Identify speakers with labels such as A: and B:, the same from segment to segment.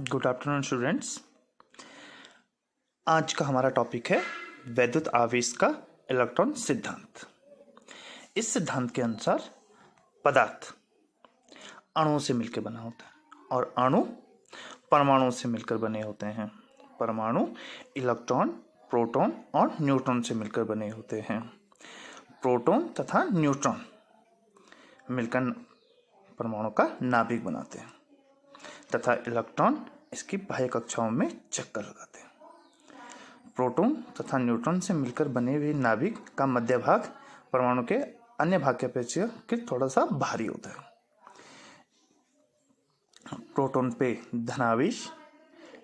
A: Good afternoon students. आज का हमारा टॉपिक है वैद्युत आवेश का इलेक्ट्रॉन सिद्धांत। इस सिद्धांत के अनुसार पदार्थ अणुओं से मिलकर बना होता है और अणु परमाणुओं से मिलकर बने होते हैं। परमाणु इलेक्ट्रॉन, प्रोटॉन और न्यूट्रॉन से मिलकर बने होते हैं। प्रोटॉन तथा न्यूट्रॉन मिलकर परमाणु का नाभिक बनाते हैं तथा इलेक्ट्रॉन इसकी बाह्य कक्षाओं में चक्कर लगाते हैं। प्रोटॉन तथा न्यूट्रॉन से मिलकर बने हुए नाभिक का मध्य भाग परमाणु के अन्य भाग के अपेक्षा थोड़ा सा भारी होता है। प्रोटॉन पे धनावेश,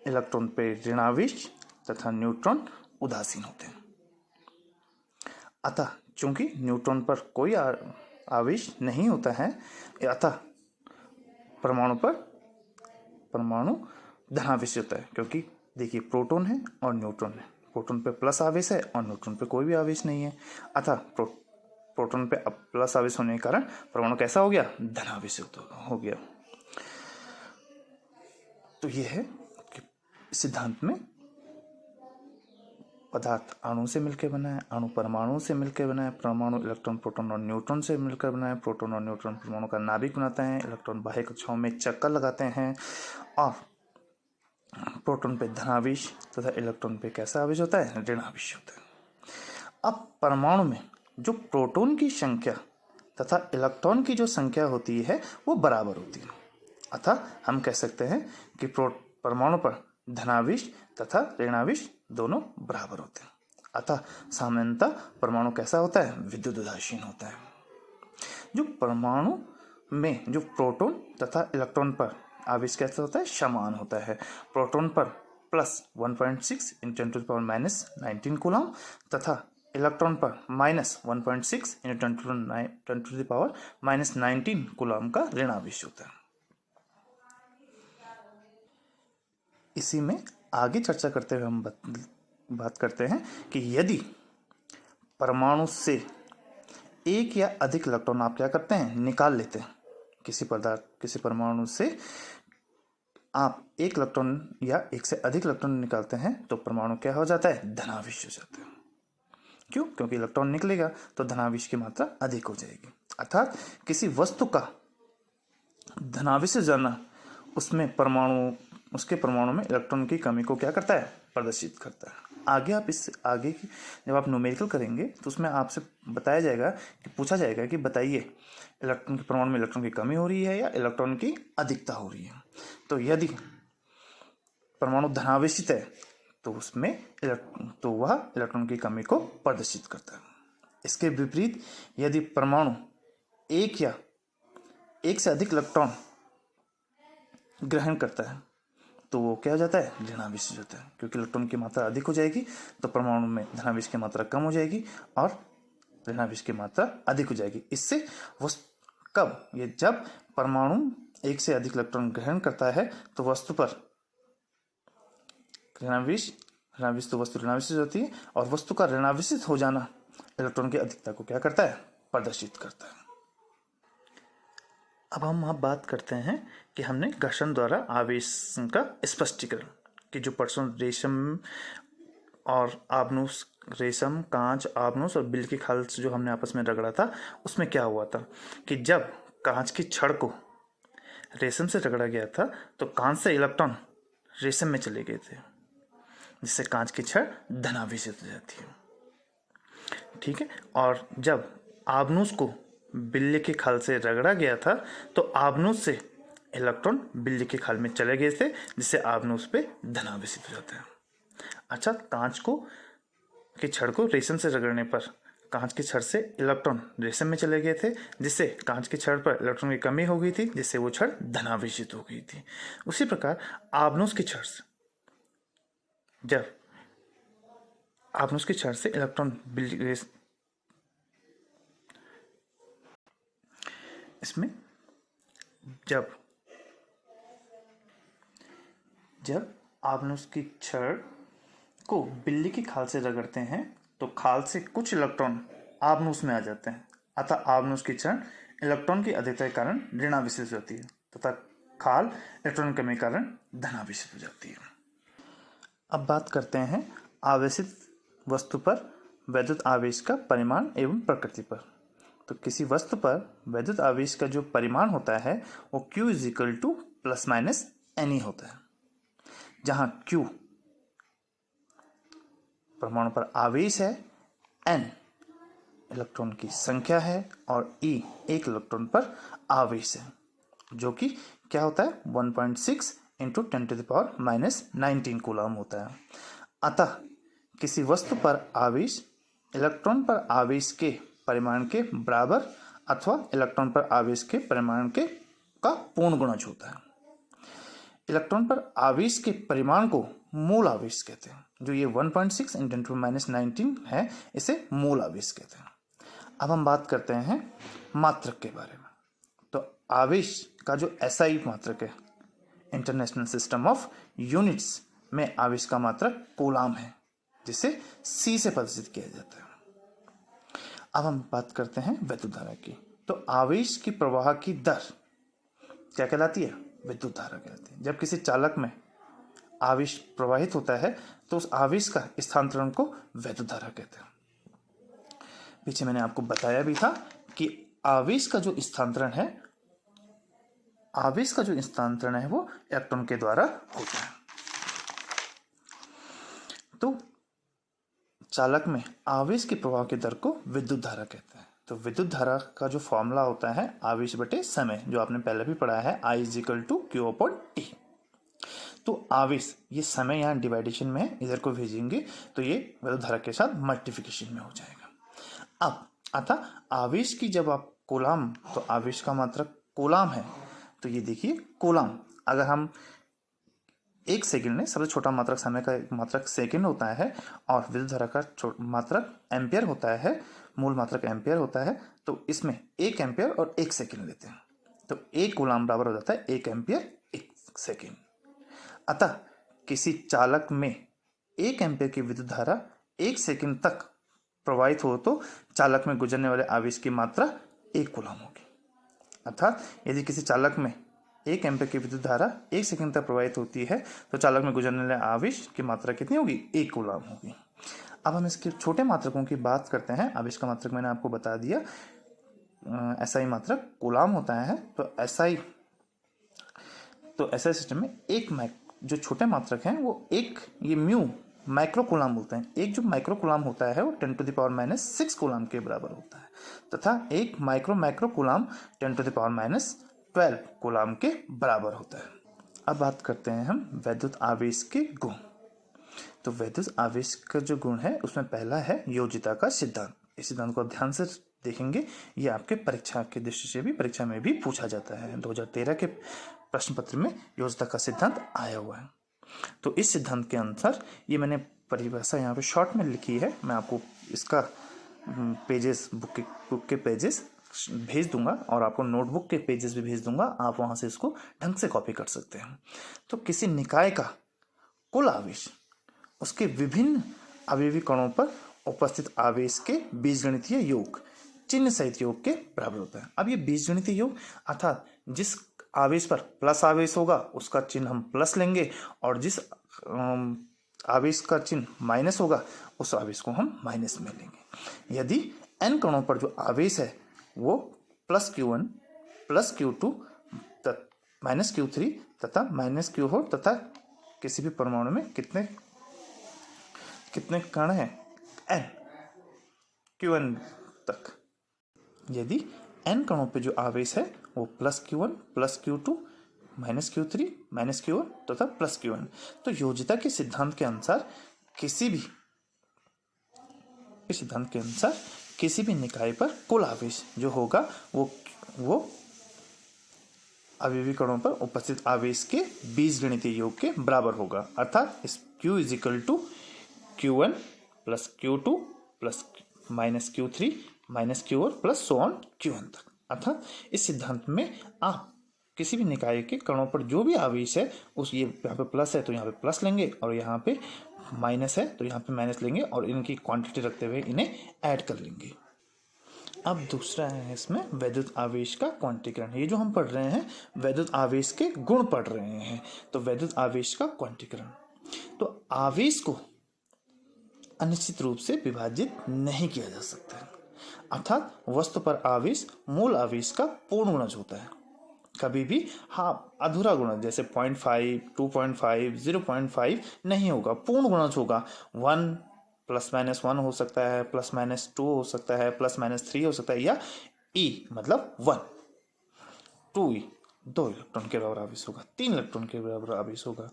A: इलेक्ट्रॉन पे ऋणावेश तथा न्यूट्रॉन उदासीन होते हैं। अतः चूंकि न्यूट्रॉन पर कोई आवेश नहीं होता है, अतः परमाणु धनावेश होता है। क्योंकि देखिए प्रोटॉन है और न्यूट्रॉन है, प्रोटॉन पे प्लस आवेश है और न्यूट्रॉन पे कोई भी आवेश नहीं है। अतः प्रोटॉन पे प्लस आवेश होने के कारण परमाणु कैसा हो गया? धनावेश हो गया। तो यह है कि सिद्धांत में पदार्थ अणु से मिलकर बना है, अणु परमाणु से मिलकर बना है, परमाणु इलेक्ट्रॉन, प्रोटॉन और न्यूट्रॉन से मिलकर बना है। प्रोटॉन और न्यूट्रॉन परमाणु का नाभिक बनाते हैं, इलेक्ट्रॉन बाह्य कक्षाओं में चक्कर लगाते हैं और प्रोटॉन पे धनावेश तथा इलेक्ट्रॉन पे कैसा आवेश होता है? ऋणावेश होता है। अब परमाणु में जो प्रोटॉन की संख्या तथा इलेक्ट्रॉन की जो संख्या होती है वो बराबर होती है। अतः हम कह सकते हैं कि परमाणु पर धनावेश तथा ऋणावेश दोनों बराबर होते हैं। अतः सामान्यतः परमाणु कैसा होता है? विद्युत उदासीन होता है। जो परमाणु में जो प्रोटॉन तथा इलेक्ट्रॉन पर आवेश कैसा होता है? समान होता है। प्रोटॉन पर प्लस 1.6 × 10⁻⁹ कूलम तथा इलेक्ट्रॉन पर माइनस 1.6 × 10⁻⁻19 कूलम का ऋणावेश होता है। इसी में आगे चर्चा करते हुए हम बात करते हैं कि यदि परमाणु से एक या अधिक इलेक्ट्रॉन आप क्या करते हैं? निकाल लेते हैं। किसी परमाणु से आप एक इलेक्ट्रॉन या एक से अधिक इलेक्ट्रॉन निकालते हैं तो परमाणु क्या हो जाता है? धनावेश हो जाता है। क्यों? क्योंकि इलेक्ट्रॉन निकलेगा तो धनावेश की मात्रा अधिक हो जाएगी। अर्थात किसी वस्तु का धनावेश से जाना उसके परमाणु में इलेक्ट्रॉन की कमी को क्या करता है? प्रदर्शित करता है। आगे की जब आप न्यूमेरिकल करेंगे तो उसमें आपसे बताया जाएगा कि पूछा जाएगा कि बताइए इलेक्ट्रॉन के परमाणु में इलेक्ट्रॉन की कमी हो रही है या इलेक्ट्रॉन की अधिकता हो रही है। तो यदि परमाणु धनावेशित है तो वह इलेक्ट्रॉन की कमी को प्रदर्शित करता है। इसके विपरीत यदि परमाणु एक या एक से अधिक इलेक्ट्रॉन ग्रहण करता है तो वो क्या हो जाता है? ऋणावेश हो जाता है। क्योंकि इलेक्ट्रॉन की मात्रा अधिक हो जाएगी तो परमाणु में धनावेश की मात्रा कम हो जाएगी और ऋणावेश की मात्रा अधिक हो जाएगी। इससे जब परमाणु एक से अधिक इलेक्ट्रॉन ग्रहण करता है तो वस्तु पर ऋणावेश होती है और वस्तु का ऋणावेशित हो जाना इलेक्ट्रॉन की अधिकता को क्या करता है? प्रदर्शित करता है। अब हम बात करते हैं कि हमने घर्षण द्वारा आवेश का स्पष्टीकरण कि जो परसों रेशम, कांच, आबनूस और बिल की खाल जो हमने आपस में रगड़ा था उसमें क्या हुआ था कि जब कांच की छड़ को रेशम से रगड़ा गया था तो कांच से इलेक्ट्रॉन रेशम में चले गए थे, जिससे कांच की छड़ धनावेशित हो जाती है। ठीक है। और जब आबनूस को बिल्ली की खाल से रगड़ा गया था तो आबनूस से इलेक्ट्रॉन बिल्ली की खाल में चले गए थे, जिससे आबनूस पे धनावेशित हो जाता है। अच्छा, कांच की छड़ को रेशम से रगड़ने पर कांच की छड़ से इलेक्ट्रॉन रेशम में चले गए थे, जिससे कांच की छड़ पर इलेक्ट्रॉन की कमी हो गई थी, जिससे वो छड़ धनावेशित हो गई थी। उसी प्रकार आबनूस की छड़ से इलेक्ट्रॉन इसमें जब आबनूस की छड़ को बिल्ली की खाल से रगड़ते हैं तो खाल से कुछ इलेक्ट्रॉन आबनूस में आ जाते हैं। अतः आबनूस की छड़ इलेक्ट्रॉन की अधिकता के कारण ऋणावेशित होती है तथा खाल इलेक्ट्रॉन कमी के कारण धनावेशित हो जाती है। अब बात करते हैं आवेशित वस्तु पर वैद्युत आवेश का परिमाण एवं प्रकृति पर। तो किसी वस्तु पर वैद्युत आवेश का जो परिमाण होता है वो Q equal to plus minus NE होता है, जहां Q परमाणु पर आवेश है, N इलेक्ट्रॉन की संख्या है और E एक इलेक्ट्रॉन पर आवेश है, जो कि क्या होता है 1.6 इंटू 10⁻⁻19 कूलम होता है। अतः किसी वस्तु पर आवेश इलेक्ट्रॉन पर आवेश के परिमाण के बराबर अथवा इलेक्ट्रॉन पर आवेश के परिमाण के का पूर्ण गुणज होता है। इलेक्ट्रॉन पर आवेश के परिमाण को मूल आवेश कहते हैं। जो ये 1.6 × 10⁻19 है, इसे मूल आवेश कहते हैं। अब हम बात करते हैं मात्रक के बारे में। तो आवेश का जो SI मात्रक है, इंटरनेशनल सिस्टम ऑफ यूनिट्स में आवेश का मात्रक कूलम है, जिसे C से प्रदर्शित किया जाता है। अब हम बात करते हैं विद्युत धारा की। तो आवेश की प्रवाह की दर क्या कहलाती है? विद्युत धारा कहलाती है। जब किसी चालक में आवेश प्रवाहित होता है तो उस आवेश का स्थानांतरण को विद्युत धारा कहते हैं। पीछे मैंने आपको बताया भी था कि आवेश का जो स्थानांतरण है वो इलेक्ट्रॉन के द्वारा होता है। तो चालक में आवेश के प्रवाह की दर को विद्युत धारा कहते हैं। तो विद्युत धारा का जो फॉर्मूला होता है आवेश बटे समय, जो आपने पहले भी पढ़ा है, I = Q/T। तो आवेश, ये समय यहाँ डिवाइडेशन में है, इधर को भेजेंगे तो ये विद्युत धारा के साथ मल्टीप्लिकेशन में हो जाएगा। अब अतः आवेश की जब आप कूलम, तो आवेश का मात्रक कूलम है, तो ये देखिए कूलम, अगर हम एक सेकंड में, सबसे छोटा मात्रक समय का मात्रक सेकंड होता है और विद्युत धारा का मात्रक एम्पियर होता है, मूल मात्रक एम्पियर होता है। तो इसमें 1 एम्पियर और 1 सेकंड लेते हैं, तो 1 कूलम बराबर हो जाता है 1 एम्पियर 1 सेकंड। अतः किसी चालक में 1 एम्पियर की विद्युत धारा 1 सेकंड तक प्रवाहित हो तो चालक में गुजरने वाले आवेश की मात्रा 1 कूलम होगी। अर्थात यदि किसी चालक में 1 एम्पियर की विद्युत धारा 1 सेकंड तक प्रवाहित होती है तो चालक में गुजरने वाले आवेश की मात्रा कितनी होगी? 1 कूलम होगी। अब हम इसके छोटे मात्रकों की बात करते हैं। आवेश का मात्रक मैंने आपको बता दिया, SI मात्रक कूलम होता है। तो SI सिस्टम में जो छोटे मात्रक हैं वो ये म्यू माइक्रो कूलम बोलते हैं। एक जो माइक्रो कूलम होता है वो 10⁻⁻6 कूलम के बराबर होता है, तथा एक माइक्रो कूलम 10⁻⁻12 कूलम के बराबर होता है। अब बात करते हैं हम वैद्युत आवेश के गुण। तो वैद्युत आवेश का जो गुण है उसमें पहला है योज्यता का सिद्धांत। इस सिद्धांत को ध्यान से देखेंगे, ये आपके परीक्षा के दृष्टि से भी, परीक्षा में भी पूछा जाता है। 2013 के प्रश्न पत्र में योज्यता का सिद्धांत आया हुआ है। तो इस सिद्धांत के अनुसार, ये मैंने परिभाषा यहाँ पे शॉर्ट में लिखी है, मैं आपको इसका पेजेस बुक के पेजेस भेज दूंगा और आपको नोटबुक के पेजेस भी भेज दूंगा, आप वहाँ से इसको ढंग से कॉपी कर सकते हैं। तो किसी निकाय का कुल आवेश उसके विभिन्न अवयवी कणों पर उपस्थित आवेश के बीजगणितीय योग चिन्ह सहित योग के बराबर होता है। अब ये बीजगणितीय योग अर्थात जिस आवेश पर प्लस आवेश होगा उसका चिन्ह हम प्लस लेंगे, और जिस आवेश का चिन्ह माइनस होगा उस आवेश को हम माइनस में लेंगे। यदि n कणों पर जो आवेश है वो +Q1 +Q2 -Q3 तथा -Q4 तथा किसी भी परमाणु में कितने कण हैं? n Q1 तक। यदि n कणों पे जो आवेश है वो +Q1 +Q2 -Q3 -Q4 तथा +Q1, तो योज्यता के सिद्धांत के अनुसार किसी भी निकाय पर कुल आवेश जो होगा वो अवयवी कणों पर उपस्थित आवेश के बीजगणितीय योग के बराबर होगा। अर्थात इस Q = Q1 +Q2 -Q3 -Q4 so on Q1 तक। अर्थात इस सिद्धांत में आप किसी भी निकाय के कणों पर जो भी आवेश है उस, ये यहाँ पे प्लस है तो यहाँ पे प्लस लेंगे, और यहाँ पे माइनस है तो यहाँ पे माइनस लेंगे, और इनकी क्वांटिटी रखते हुए इन्हें ऐड कर लेंगे। अब दूसरा है इसमें वैद्युत आवेश का क्वांटीकरण। ये जो हम पढ़ रहे हैं वैद्युत आवेश के गुण पढ़ रहे हैं, तो वैद्युत आवेश का क्वांटीकरण। तो आवेश को अनिश्चित रूप से विभाजित नहीं किया जा सकता है, अर्थात वस्तु पर आवेश मूल आवेश का पूर्ण गुणज होता है। कभी भी अधूरा गुणज जैसे 0.5, 2.5, 0.5 नहीं होगा, पूर्ण गुणज होगा। 1 ±1 हो सकता है, ±2 हो सकता है, +-3 हो सकता है, या E मतलब 1, 2E 2 इलेक्ट्रॉन के बराबर आवेश होगा, 3 इलेक्ट्रॉन के बराबर आवेश होगा,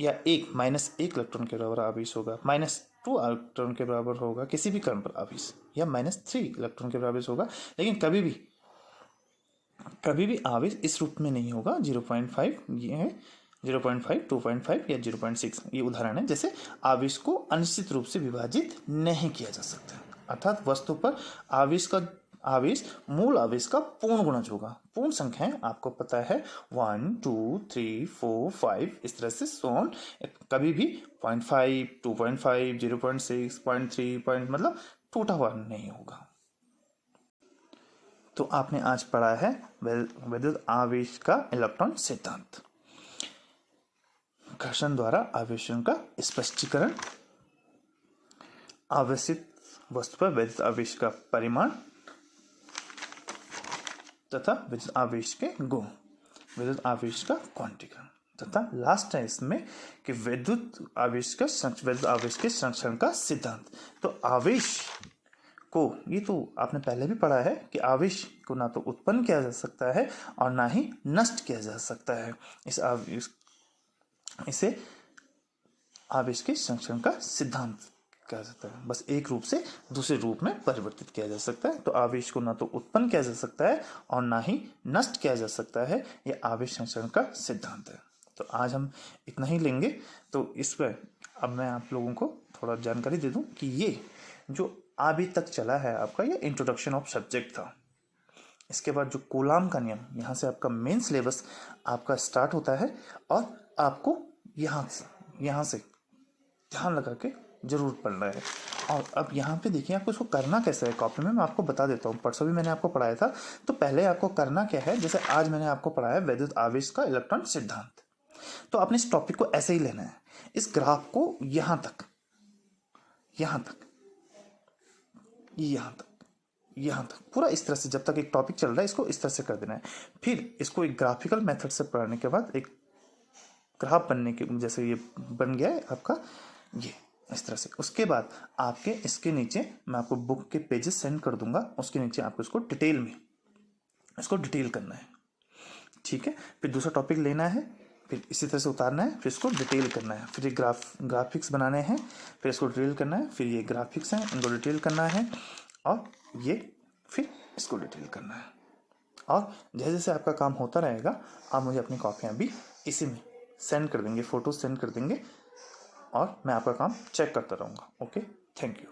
A: या -1 इलेक्ट्रॉन के बराबर आवेश होगा, -2 इलेक्ट्रॉन के बराबर होगा किसी भी क्रम पर आवेश, या -3 इलेक्ट्रॉन के बराबर होगा। लेकिन कभी भी आवेश इस रूप में नहीं होगा। 0.5 ये है, 0.5, 2.5 या 0.6 ये उदाहरण है। जैसे आवेश को अनिश्चित रूप से विभाजित नहीं किया जा सकता, अर्थात वस्तु पर आवेश मूल आवेश का पूर्ण गुणज होगा। पूर्ण संख्याएं आपको पता है 1, 2, 3, 4, 5 इस तरह से सोन। कभी भी 0.5, 2.5, 0.6, 0.3 मतलब टूटा हुआ नहीं होगा। तो आपने आज पढ़ा है वैद्युत आवेश का इलेक्ट्रॉन सिद्धांत, घर्षण द्वारा आवेशों का स्पष्टीकरण, आवेशित वस्तु पर वैद्युत आवेश का परिमाण तथा विद्युत आवेश के गुण, विद्युत आवेश का क्वांटीकरण, तथा लास्ट है इसमें कि वैद्युत आवेश के संरक्षण का सिद्धांत। तो आवेश को, ये तो आपने पहले भी पढ़ा है कि आवेश को ना तो उत्पन्न किया जा सकता है और ना ही नष्ट किया जा सकता है। इसे आवेश के संरक्षण का सिद्धांत कहा जाता है। बस एक रूप से दूसरे रूप में परिवर्तित किया जा सकता है। तो आवेश को ना तो उत्पन्न किया जा सकता है और ना ही नष्ट किया जा सकता है, यह आवेश संरक्षण का सिद्धांत है। तो आज हम इतना ही लेंगे। तो इस पर अब मैं आप लोगों को थोड़ा जानकारी दे दूं कि ये जो अभी तक चला है आपका, ये इंट्रोडक्शन ऑफ सब्जेक्ट था। इसके बाद जो कूलाम का नियम, यहाँ से आपका मेन सिलेबस आपका स्टार्ट होता है और आपको यहाँ से ध्यान लगा के जरूर पढ़ना है। और अब यहाँ पे देखिए आपको इसको करना कैसे है कॉपी में, मैं आपको बता देता हूँ। परसों भी मैंने आपको पढ़ाया था। तो पहले आपको करना क्या है, जैसे आज मैंने आपको पढ़ाया वैद्युत आवेश का इलेक्ट्रॉन सिद्धांत, तो आपने इस टॉपिक को ऐसे ही लेना है। इस ग्राफ को यहाँ तक पूरा इस तरह से, जब तक एक टॉपिक चल रहा है इसको इस तरह से कर देना है। फिर इसको एक ग्राफिकल मेथड से पढ़ने के बाद एक ग्राफ बनने के जैसे ये बन गया है आपका, ये इस तरह से। उसके बाद आपके इसके नीचे मैं आपको बुक के पेजेस सेंड कर दूंगा, उसके नीचे आपको इसको डिटेल करना है, ठीक है। फिर दूसरा टॉपिक लेना है, फिर इसी तरह से उतारना है, फिर इसको डिटेल करना है, फिर ग्राफिक्स बनाने हैं, फिर इसको डिटेल करना है, फिर ये ग्राफिक्स हैं इनको डिटेल करना है, और ये फिर इसको डिटेल करना है। और जैसे जैसे आपका काम होता रहेगा आप मुझे अपनी कॉपियाँ भी इसी में सेंड कर देंगे, फ़ोटो सेंड कर देंगे, और मैं आपका काम चेक करता रहूँगा। Okay, thank you.